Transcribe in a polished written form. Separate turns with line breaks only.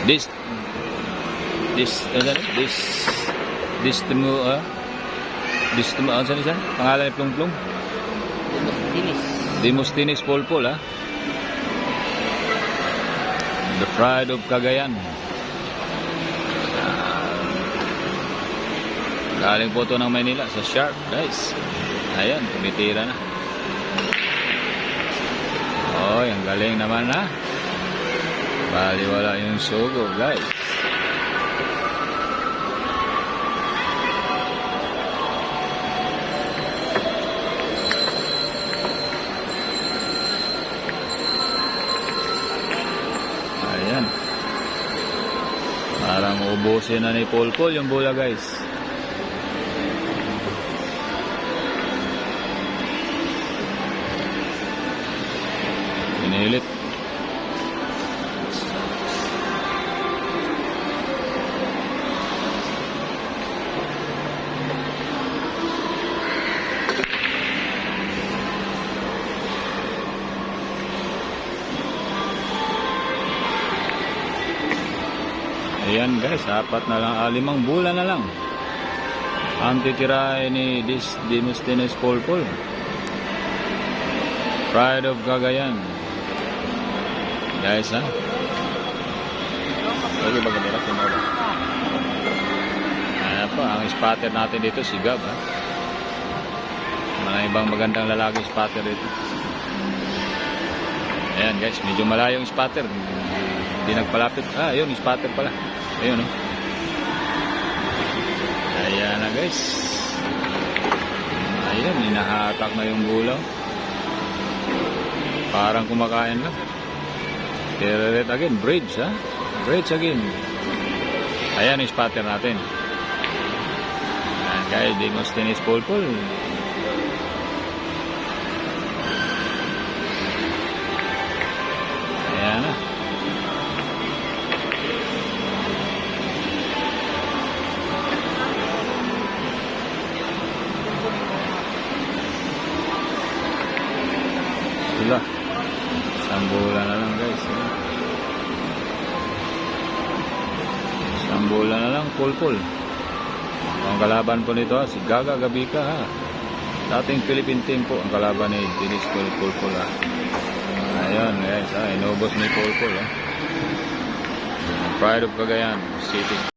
This ano siya? Pangalan ni Plong-Plong? Demosthenes Polpol, ha? The Pride of Cagayan. Galing po ito ng Manila sa Sharp, guys. Ayan, tumitira na. Oy, ang galing naman, ha? Baliwala yung sugo, guys. Ayan. Parang ubusin na ni Polpol yung bola, guys. Pinilit. Ayan guys, 4 na lang, 5 bola na lang ang titirahin ni Demosthenes Polpol. Pride of Cagayan. Guys, ha? Pwede ba ganira? Ayan po, ang spotter natin dito si Gab, ha? Mga ibang magandang lalaki spotter dito. Ayan guys, medyo malayo yung spotter. Hindi nagpalapit. Ah, yun, spotter pala. Ayun, oh. Ayan na guys. Ayan, hinahatak na yung gulaw. Parang kumakain lang. Red again, bridge, ha? Bridge again. Ayan yung spotter natin. Ayan guys, Demosthenes Polpol. Ayan na. Sila. Isang bola na lang guys. Isang bola na lang, Polpol. Ang kalaban po nito, si Gaga Gabika, ha. Dating Philippine team po ang kalaban ni Demosthenes Polpol, ha. Ayun guys, ha. Inubos ni Polpol, ha. Pride of Cagayan City.